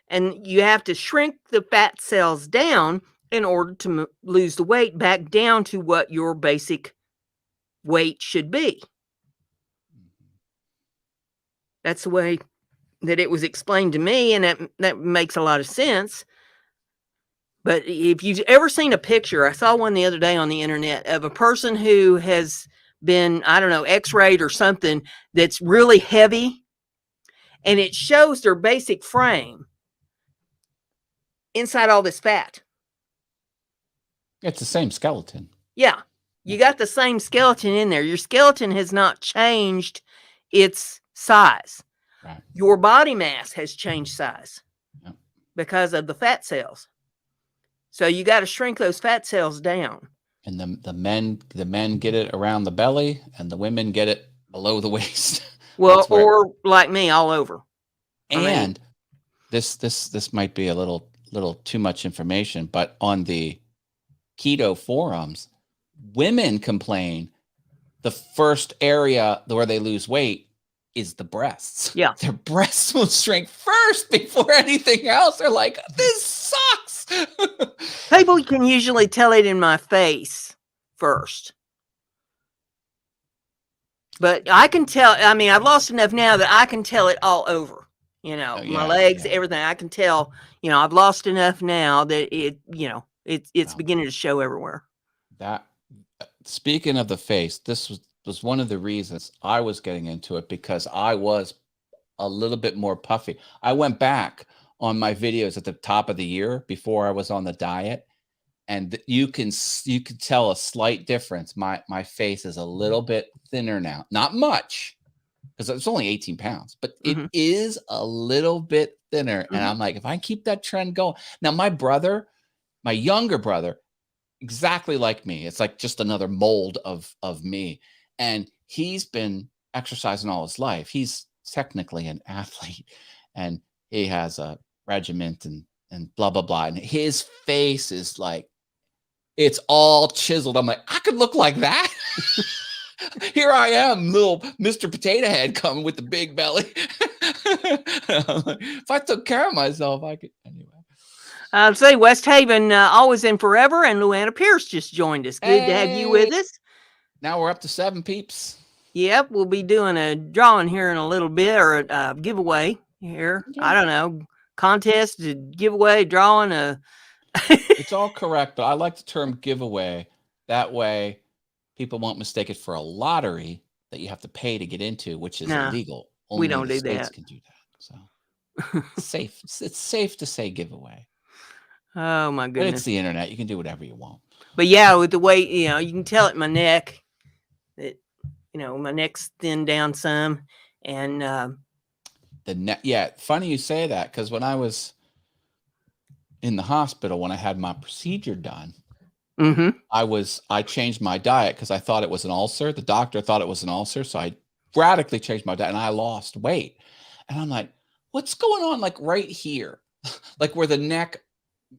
And you have to shrink the fat cells down in order to lose the weight back down to what your basic weight should be. That's the way that it was explained to me, and that makes a lot of sense. But if you've ever seen a picture, I saw one the other day on the internet of a person who has been, I don't know, x-rayed or something that's really heavy, and it shows their basic frame inside all this fat. It's the same skeleton. Yeah. You got the same skeleton in there. Your skeleton has not changed its size. Right. Your body mass has changed size because of the fat cells. So you got to shrink those fat cells down. And the men get it around the belly, and the women get it below the waist. Well, or like me, all over. And this might be a little too much information, but on the keto forums, women complain the first area where they lose weight is the breasts. Yeah. Their breasts will shrink first before anything else. They're like, this sucks. People can usually tell it in my face first. But I can tell, I mean, I've lost enough now that I can tell it all over. You know, my legs, everything. I can tell, you know, I've lost enough now that it's beginning to show everywhere. That, speaking of the face, this was one of the reasons I was getting into it, because I was a little bit more puffy. I went back on my videos at the top of the year before I was on the diet, and you can tell a slight difference. My face is a little bit thinner now, not much, because it's only 18 pounds, but it is a little bit thinner. And I'm like, if I keep that trend going. Now, my younger brother, exactly like me. It's like just another mold of me. And he's been exercising all his life. He's technically an athlete, and he has a regiment and blah blah blah. And his face is like, it's all chiseled. I'm like, I could look like that. Here I am, little Mr. Potato Head coming with the big belly. If I took care of myself, I could. Anyway. Say West Haven, always and forever, and Luana Pierce just joined us. Good to have you with us. Now we're up to 7 peeps. Yep, we'll be doing a drawing here in a little bit, or a giveaway here. Okay. I don't know, contest, giveaway, drawing. It's all correct, but I like the term giveaway. That way, people won't mistake it for a lottery that you have to pay to get into, which is illegal. Only we don't the do states that. can do that. So safe. It's safe to say giveaway. Oh my goodness! But it's the internet. You can do whatever you want. But yeah, with the way you can tell it my neck that my neck's thinned down some, and the neck. Yeah, funny you say that, because when I was in the hospital, when I had my procedure done, I changed my diet because I thought it was an ulcer. The doctor thought it was an ulcer, so I radically changed my diet, and I lost weight. And I'm like, what's going on? Like right here, like where the neck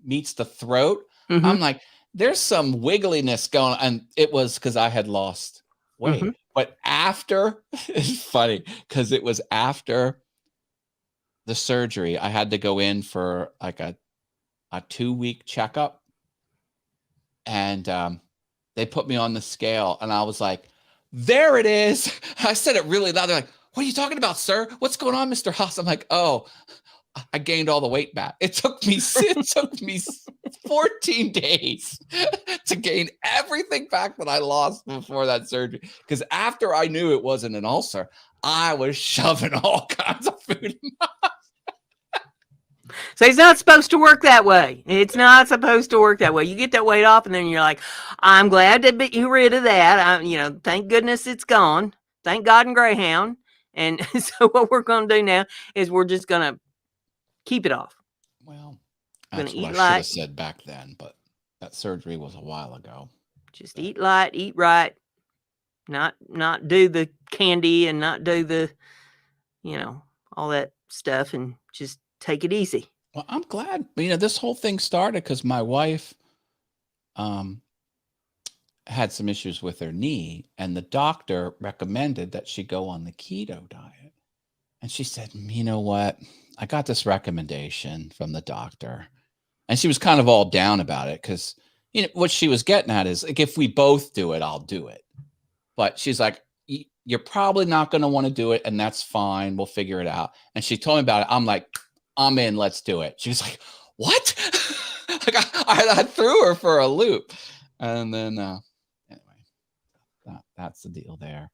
meets the throat. I'm like, there's some wiggliness going on. And it was because I had lost weight. But after, it's funny because it was after the surgery, I had to go in for like a 2-week checkup. And they put me on the scale, and I was like, there it is. I said it really loud. They're like, what are you talking about, sir? What's going on, Mr. Haas? I'm like, oh, I gained all the weight back. It took me 14 days to gain everything back that I lost before that surgery. Because after I knew it wasn't an ulcer, I was shoving all kinds of food in my mouth. So it's not supposed to work that way. It's not supposed to work that way. You get that weight off, and then you're like, I'm glad to be rid of that. Thank goodness it's gone. Thank God and Greyhound. And so what we're going to do now is we're just going to keep it off. Well, that's what I should have said back then, but that surgery was a while ago. Just eat light, eat right. Not do the candy and not do the, all that stuff, and just take it easy. Well, I'm glad, this whole thing started because my wife had some issues with her knee, and the doctor recommended that she go on the keto diet. And she said, you know what? I got this recommendation from the doctor. And she was kind of all down about it because, what she was getting at is, like, if we both do it, I'll do it. But she's like, you're probably not going to want to do it, and that's fine. We'll figure it out. And she told me about it. I'm like, I'm in. Let's do it. She was like, what? Like I threw her for a loop. And then, anyway, that's the deal there.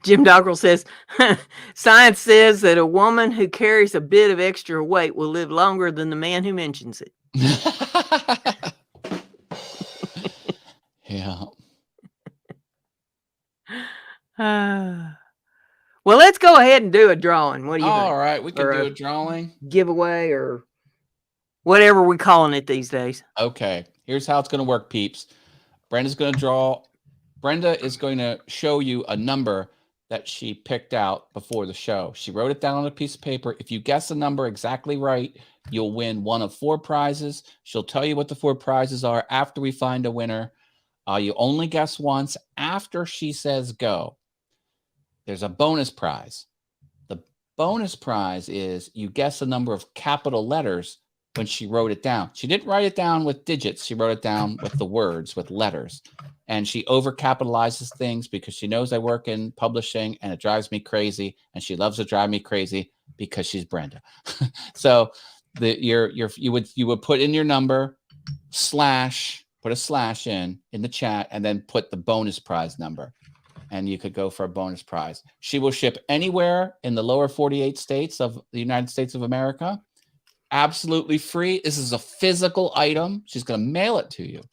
Jim Doggerel says, science says that a woman who carries a bit of extra weight will live longer than the man who mentions it. Yeah. Well, let's go ahead and do a drawing. What do you think? All right, we can do a drawing. Giveaway or whatever we're calling it these days. Okay, here's how it's going to work, peeps. Brenda's going to draw. Brenda is going to show you a number that she picked out before the show. She wrote it down on a piece of paper. If you guess the number exactly right, you'll win one of 4 prizes. She'll tell you what the 4 prizes are after we find a winner. You only guess once after she says go. There's a bonus prize. The bonus prize is you guess the number of capital letters when she wrote it down. She didn't write it down with digits. She wrote it down with the words, with letters. And she overcapitalizes things because she knows I work in publishing and it drives me crazy. And she loves to drive me crazy because she's Brenda. So you would put in your number, put a slash in the chat, and then put the bonus prize number. And you could go for a bonus prize. She will ship anywhere in the lower 48 states of the United States of America. Absolutely free. This is a physical item. She's going to mail it to you.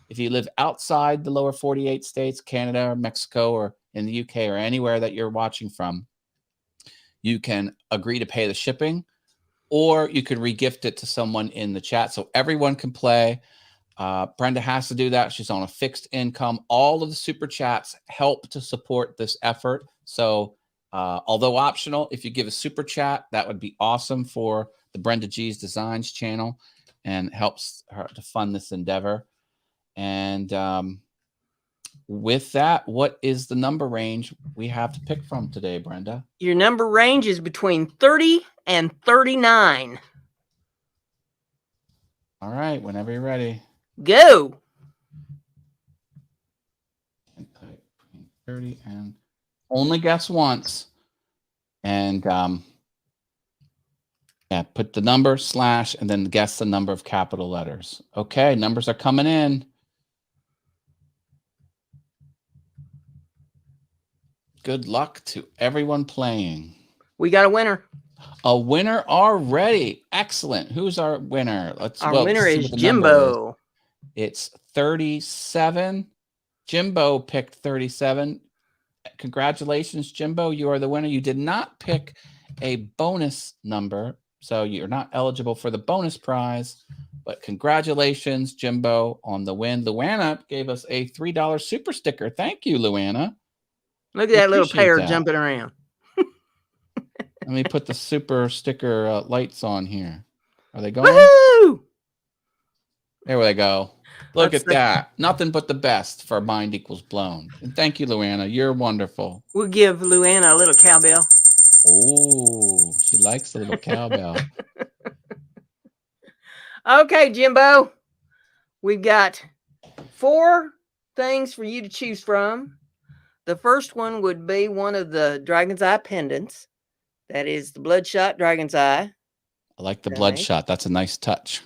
If you live outside the lower 48 states, Canada or Mexico or in the UK or anywhere that you're watching from, you can agree to pay the shipping, or you could regift it to someone in the chat so everyone can play. Brenda has to do that. She's on a fixed income. All of the super chats help to support this effort. So although optional, if you give a super chat, that would be awesome for the Brenda G's Designs channel and helps her to fund this endeavor. And with that, what is the number range we have to pick from today, Brenda? Your number range is between 30 and 39. All right, whenever you're ready. Go. 30 and only guess once. And yeah, put the number / and then guess the number of capital letters. Okay, numbers are coming in. Good luck to everyone playing. We got a winner. A winner already. Excellent. Who's our winner? Our winner is Jimbo. It's 37. Jimbo picked 37. Congratulations, Jimbo. You are the winner. You did not pick a bonus number, so you're not eligible for the bonus prize. But congratulations, Jimbo, on the win. Luana gave us a $3 super sticker. Thank you, Luana. Look at that little pair jumping around. Let me put the super sticker lights on here. Are they going? Woohoo! There they go. Look at that. Nothing but the best for Mind Equals Blown. And thank you, Luana. You're wonderful. We'll give Luana a little cowbell. Oh, she likes the little cowbell. Okay, Jimbo. We've got 4 things for you to choose from. The first one would be one of the Dragon's Eye pendants. That is the Bloodshot Dragon's Eye. I like the Bloodshot. That's a nice touch.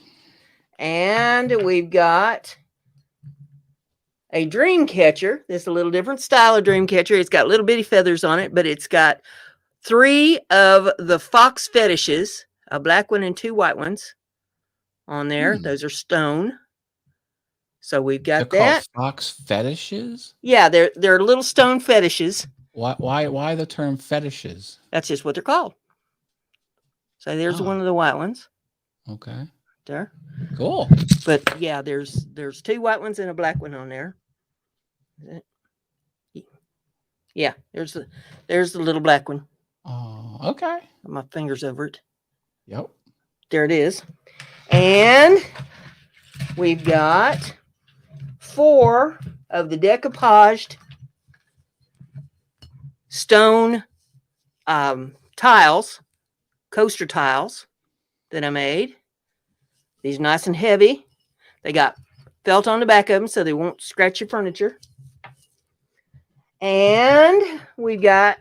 And we've got a dream catcher. This is a little different style of dream catcher. It's got little bitty feathers on it, but it's got 3 of the fox fetishes, a black one and 2 white ones on there. Those are stone. So we've got they're that. Called fox fetishes? Yeah, they're little stone fetishes. Why the term fetishes? That's just what they're called. So there's one of the white ones. Okay. There. Cool. But yeah, there's 2 white ones and a black one on there. Yeah, there's the little black one. Oh, okay. Got my fingers over it. Yep. There it is. And we've got 4 of the decoupaged stone tiles, coaster tiles that I made. These are nice and heavy. They got felt on the back of them so they won't scratch your furniture. And we got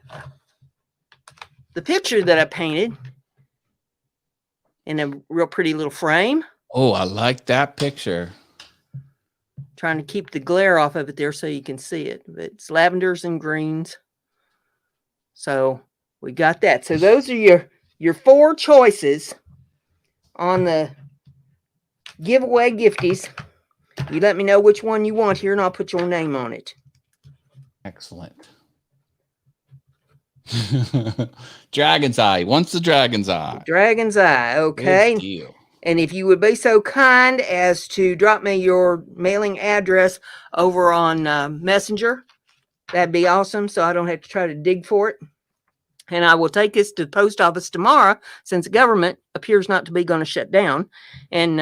the picture that I painted in a real pretty little frame. Oh, I like that picture. Trying to keep the glare off of it there so you can see it. But it's lavenders and greens. So we got that. So those are your 4 choices on the giveaway gifties. You let me know which one you want here and I'll put your name on it. Excellent. Dragon's Eye. Wants the Dragon's Eye. Dragon's Eye. Okay. Good deal. And if you would be so kind as to drop me your mailing address over on Messenger, that'd be awesome. So I don't have to try to dig for it. And I will take this to the post office tomorrow since the government appears not to be going to shut down. And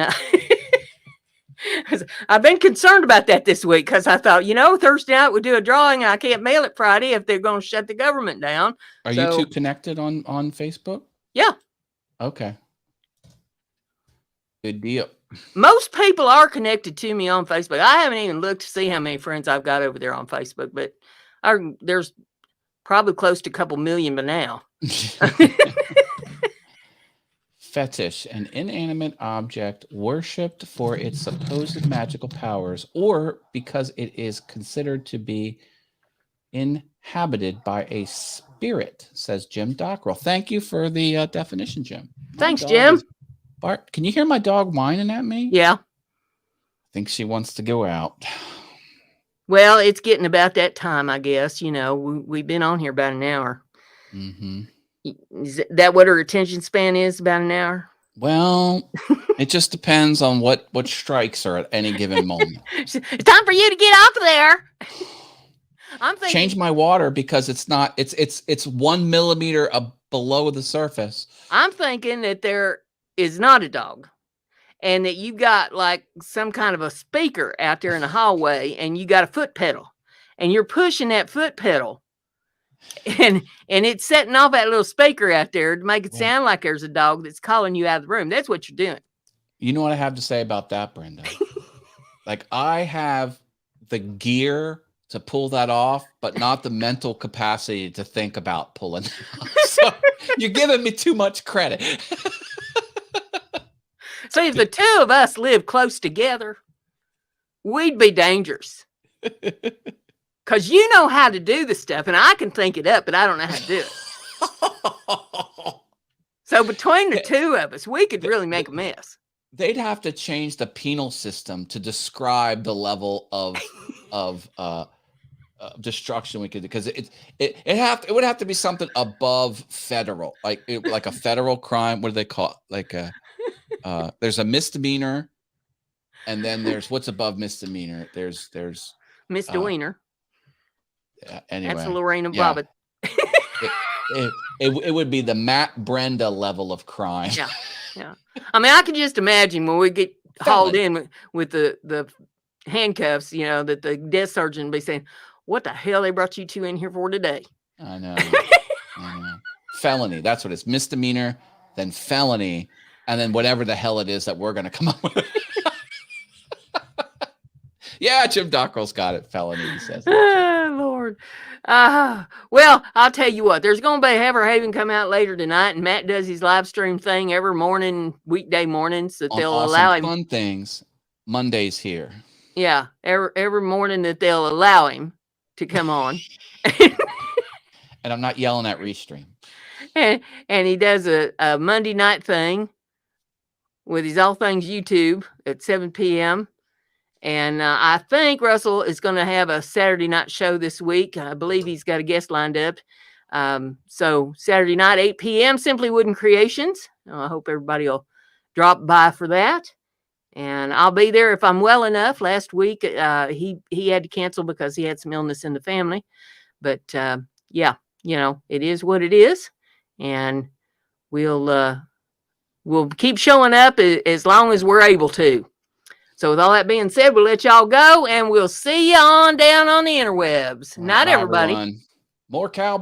I've been concerned about that this week because I thought, Thursday night we'll do a drawing. And I can't mail it Friday if they're going to shut the government down. Are you 2 connected on Facebook? Yeah. Okay. Good deal. Most people are connected to me on Facebook. I haven't even looked to see how many friends I've got over there on Facebook, but there's probably close to a couple million by now. Fetish, an inanimate object worshipped for its supposed magical powers or because it is considered to be inhabited by a spirit, says Jim Dockrell. Thank you for the definition, Jim. Thanks, Jim. Bart, can you hear my dog whining at me? Yeah. I think she wants to go out. Well, it's getting about that time, I guess. We've been on here about an hour. Mm-hmm. Is that what her attention span is, about an hour? Well, it just depends on what strikes her at any given moment. It's time for you to get off of there. I'm thinking, change my water because it's not. It's 1 millimeter below the surface. I'm thinking that there is not a dog, and that you got like some kind of a speaker out there in the hallway, and you got a foot pedal, and you're pushing that foot pedal, and it's setting off that little speaker out there to make it sound like there's a dog that's calling you out of the room. That's what you're doing. You know what I have to say about that, Brenda? Like, I have the gear to pull that off, but not the mental capacity to think about pulling it off. So you're giving me too much credit. See, if the two of us lived close together, we'd be dangerous. Because you know how to do the stuff, and I can think it up, but I don't know how to do it. So between the two of us, we could really make a mess. They'd have to change the penal system to describe the level of destruction we could, because it would have to be something above federal, like a federal crime. What do they call it? Like there's a misdemeanor, and then there's what's above misdemeanor. There's misdemeanor. Anyway, that's Lorena yeah. Bobbitt. It would be the Matt Brenda level of crime. Yeah. I mean, I can just imagine when we get hauled in with the handcuffs, that the desk sergeant will be saying, "What the hell they brought you two in here for today?" I know. Felony. That's what it's. Misdemeanor, then felony, and then whatever the hell it is that we're going to come up with. Yeah, Jim Dockrell's got it. Felony, he says. Lord. Well, I'll tell you what. There's going to be a Hever Haven come out later tonight, and Matt does his live stream thing every morning, weekday mornings, that they'll allow him. Fun things. Mondays here. Yeah, every morning that they'll allow him to come on. And I'm not yelling at Restream. And he does a Monday night thing with his All Things YouTube at 7 p.m. And I think Russell is going to have a Saturday night show this week. I believe he's got a guest lined up. So Saturday night, 8 p.m., Simply Wooden Creations. I hope everybody will drop by for that. And I'll be there if I'm well enough. Last week, he had to cancel because he had some illness in the family. But yeah, it is what it is. And we'll keep showing up as long as we're able to. So with all that being said, we'll let y'all go, and we'll see you on down on the interwebs. Night, everybody. Everyone. More cowboys.